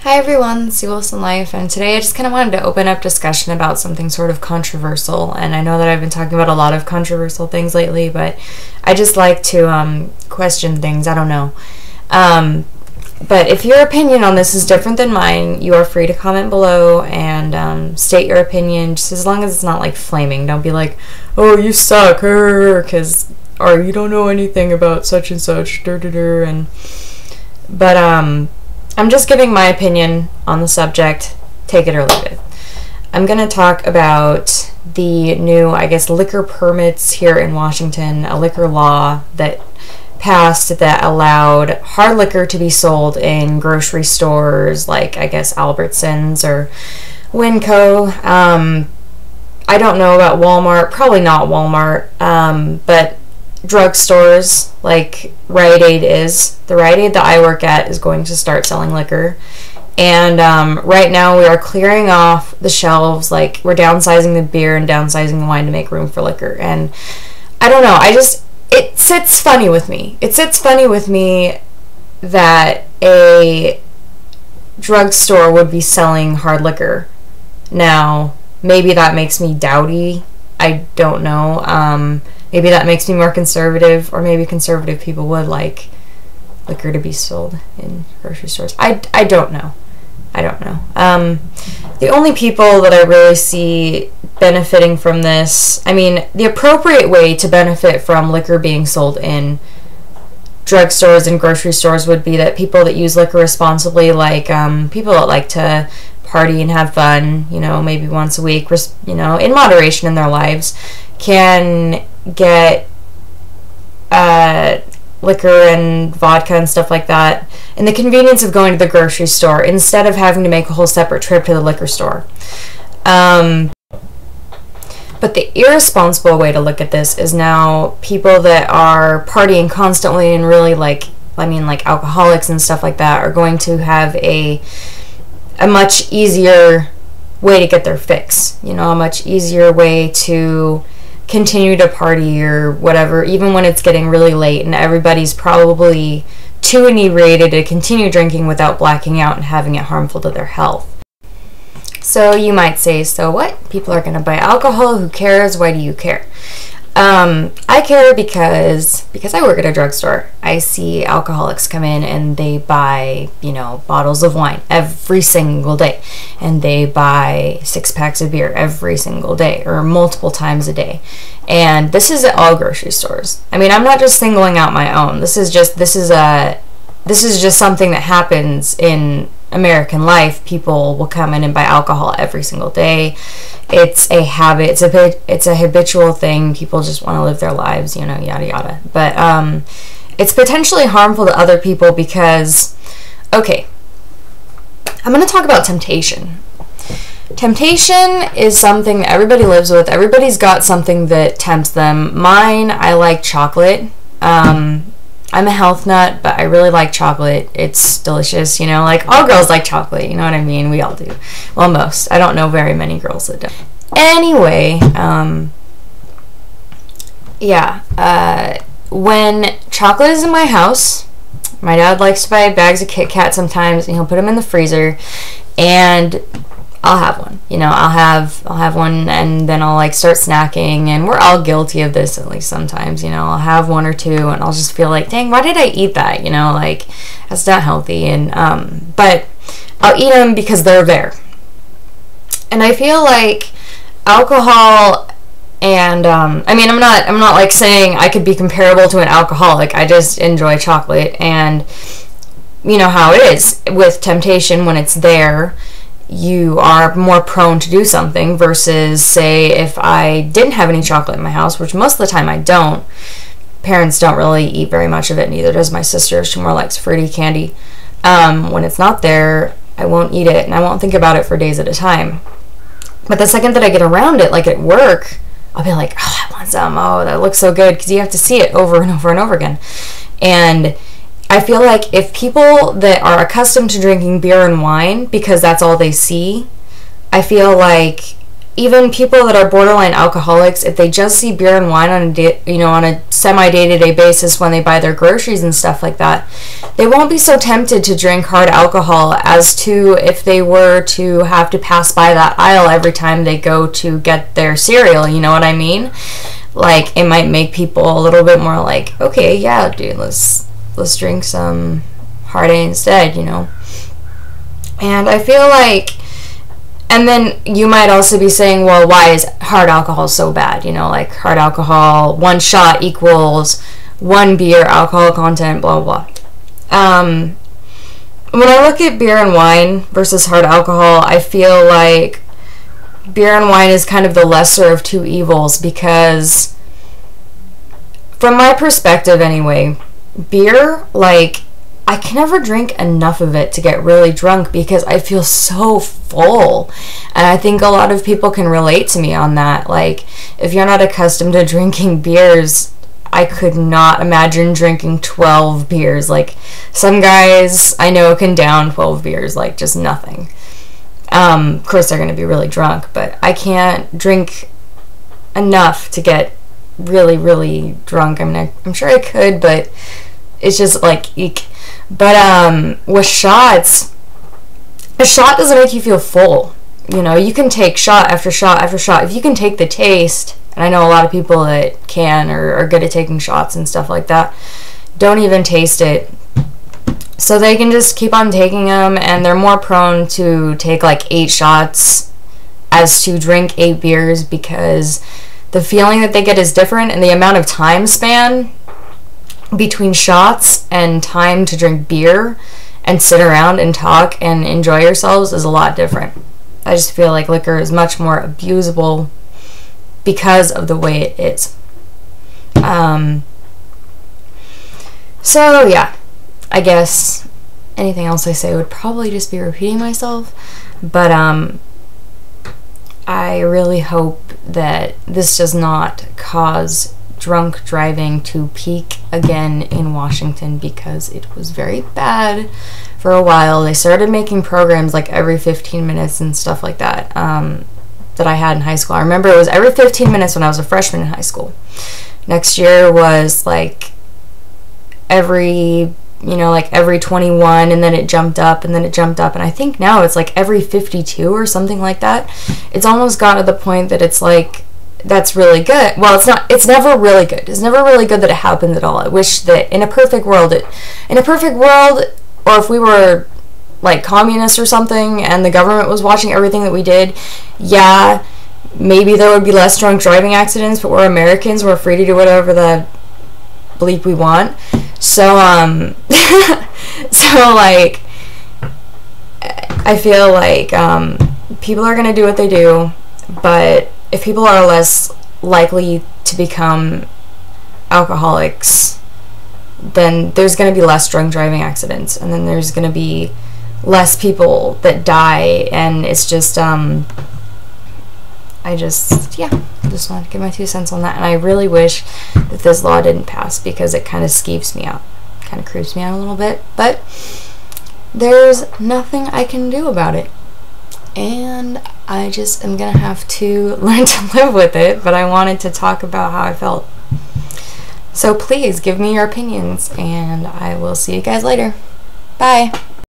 Hi everyone, C. Wilson Life, and today I just kind of wanted to open up discussion about something sort of controversial. And I know that I've been talking about a lot of controversial things lately, but I just like to question things. I don't know. But if your opinion on this is different than mine, you are free to comment below and state your opinion, just as long as it's not like flaming. Don't be like, oh, you suck, or you don't know anything about such and such, but I'm just giving my opinion on the subject. Take it or leave it. I'm going to talk about the new, liquor permits here in Washington, a liquor law that passed that allowed hard liquor to be sold in grocery stores like, Albertsons or Winco. I don't know about Walmart, probably not Walmart, but drugstores like Rite Aid is. The Rite Aid that I work at is going to start selling liquor. And right now we are clearing off the shelves, like we're downsizing the beer and downsizing the wine to make room for liquor. And I don't know, it sits funny with me. It sits funny with me that a drugstore would be selling hard liquor. Now, maybe that makes me dowdy. I don't know. Maybe that makes me more conservative, or maybe conservative people would like liquor to be sold in grocery stores. I don't know. I don't know. The only people that I really see benefiting from this, the appropriate way to benefit from liquor being sold in drugstores and grocery stores would be that people that use liquor responsibly, like people that like to party and have fun, maybe once a week, in moderation in their lives, can get liquor and vodka and stuff like that and the convenience of going to the grocery store instead of having to make a whole separate trip to the liquor store. But the irresponsible way to look at this is now people that are partying constantly and really like alcoholics and stuff like that are going to have a much easier way to get their fix, a much easier way to continue to party or whatever, even when it's getting really late and everybody's probably too inebriated to continue drinking without blacking out and having it harmful to their health. So you might say, so what? People are going to buy alcohol. Who cares? Why do you care? I care because I work at a drugstore. I see alcoholics come in and they buy, bottles of wine every single day. And they buy 6 packs of beer every single day or multiple times a day. And this is at all grocery stores. I'm not just singling out my own. This is just something that happens in American life. People will come in and buy alcohol every single day. It's a habit. It's a habitual thing. People just want to live their lives, yada yada. But it's potentially harmful to other people because, okay, I'm going to talk about temptation. Temptation is something that everybody lives with. Everybody's got something that tempts them. Mine, I like chocolate. I'm a health nut, but I really like chocolate. It's delicious, like all girls like chocolate, you know what I mean? We all do. Well, most. I don't know very many girls that don't. Anyway, when chocolate is in my house, my dad likes to buy bags of Kit Kat sometimes, and he'll put them in the freezer, and I'll have one. I'll have one, and then I'll start snacking, and we're all guilty of this at least sometimes. I'll have one or two, and I'll just feel like, dang, why did I eat that? That's not healthy. And but I'll eat them because they're there. And I feel like alcohol, and I'm not saying I could be comparable to an alcoholic. I just enjoy chocolate, and you know how it is with temptation when it's there. You are more prone to do something versus, say, if I didn't have any chocolate in my house, which most of the time I don't. Parents don't really eat very much of it, neither does my sister. She more likes fruity candy. When it's not there, I won't eat it, and I won't think about it for days at a time. But the second that I get around it, like at work, I'll be like, oh, I want some. Oh, that looks so good, because you have to see it over and over and over again. And I feel like if people that are accustomed to drinking beer and wine because that's all they see, I feel like even people that are borderline alcoholics, if they just see beer and wine on a semi day-to-day basis when they buy their groceries and stuff like that, they won't be so tempted to drink hard alcohol as to if they were to have to pass by that aisle every time they go to get their cereal, you know what I mean? Like, it might make people a little bit more like, okay, yeah, dude, let's drink some hard A instead, you know? And I feel like, and then you might also be saying, well, why is hard alcohol so bad? You know, like hard alcohol, 1 shot equals 1 beer alcohol content, blah, blah, blah. When I look at beer and wine versus hard alcohol, I feel like beer and wine is kind of the lesser of 2 evils, because from my perspective anyway, beer, like, I can never drink enough of it to get really drunk because I feel so full. And I think a lot of people can relate to me on that. Like, if you're not accustomed to drinking beers, I could not imagine drinking 12 beers. Like, some guys I know can down 12 beers, like, just nothing. Of course, they're going to be really drunk, but I can't drink enough to get really, really drunk. I mean, I'm sure I could, but it's just like, eek. But with shots, a shot doesn't make you feel full. You know, you can take shot after shot after shot. If you can take the taste, and I know a lot of people that can or are good at taking shots and stuff like that, don't even taste it. So they can just keep on taking them, and they're more prone to take like 8 shots as to drink 8 beers, because the feeling that they get is different, and the amount of time span between shots and time to drink beer and sit around and talk and enjoy yourselves is a lot different. I just feel like liquor is much more abusable because of the way it is. So yeah, I guess anything else I say would probably just be repeating myself, but I really hope that this does not cause drunk driving to peak again in Washington, because it was very bad for a while. They started making programs like every 15 minutes and stuff like that, that I had in high school. I remember it was every 15 minutes when I was a freshman in high school. Next year was like every 21, and then it jumped up, and then it jumped up, and I think now it's like every 52 or something like that. It's almost got to the point that it's like, that's really good. Well, it's never really good. It's never really good that it happens at all. I wish that in a perfect world, or if we were like communists or something and the government was watching everything that we did, yeah, maybe there would be less drunk driving accidents, but we're Americans, we're free to do whatever the bleep we want. So, so like, I feel like, people are gonna do what they do, but if people are less likely to become alcoholics, then there's going to be less drunk driving accidents, and then there's going to be less people that die, and it's just, I just wanted to give my 2 cents on that, and I really wish that this law didn't pass, because it kind of skeeves me out, kind of creeps me out a little bit, but there's nothing I can do about it. And I just am gonna have to learn to live with it, but I wanted to talk about how I felt. So please give me your opinions, and I will see you guys later. Bye.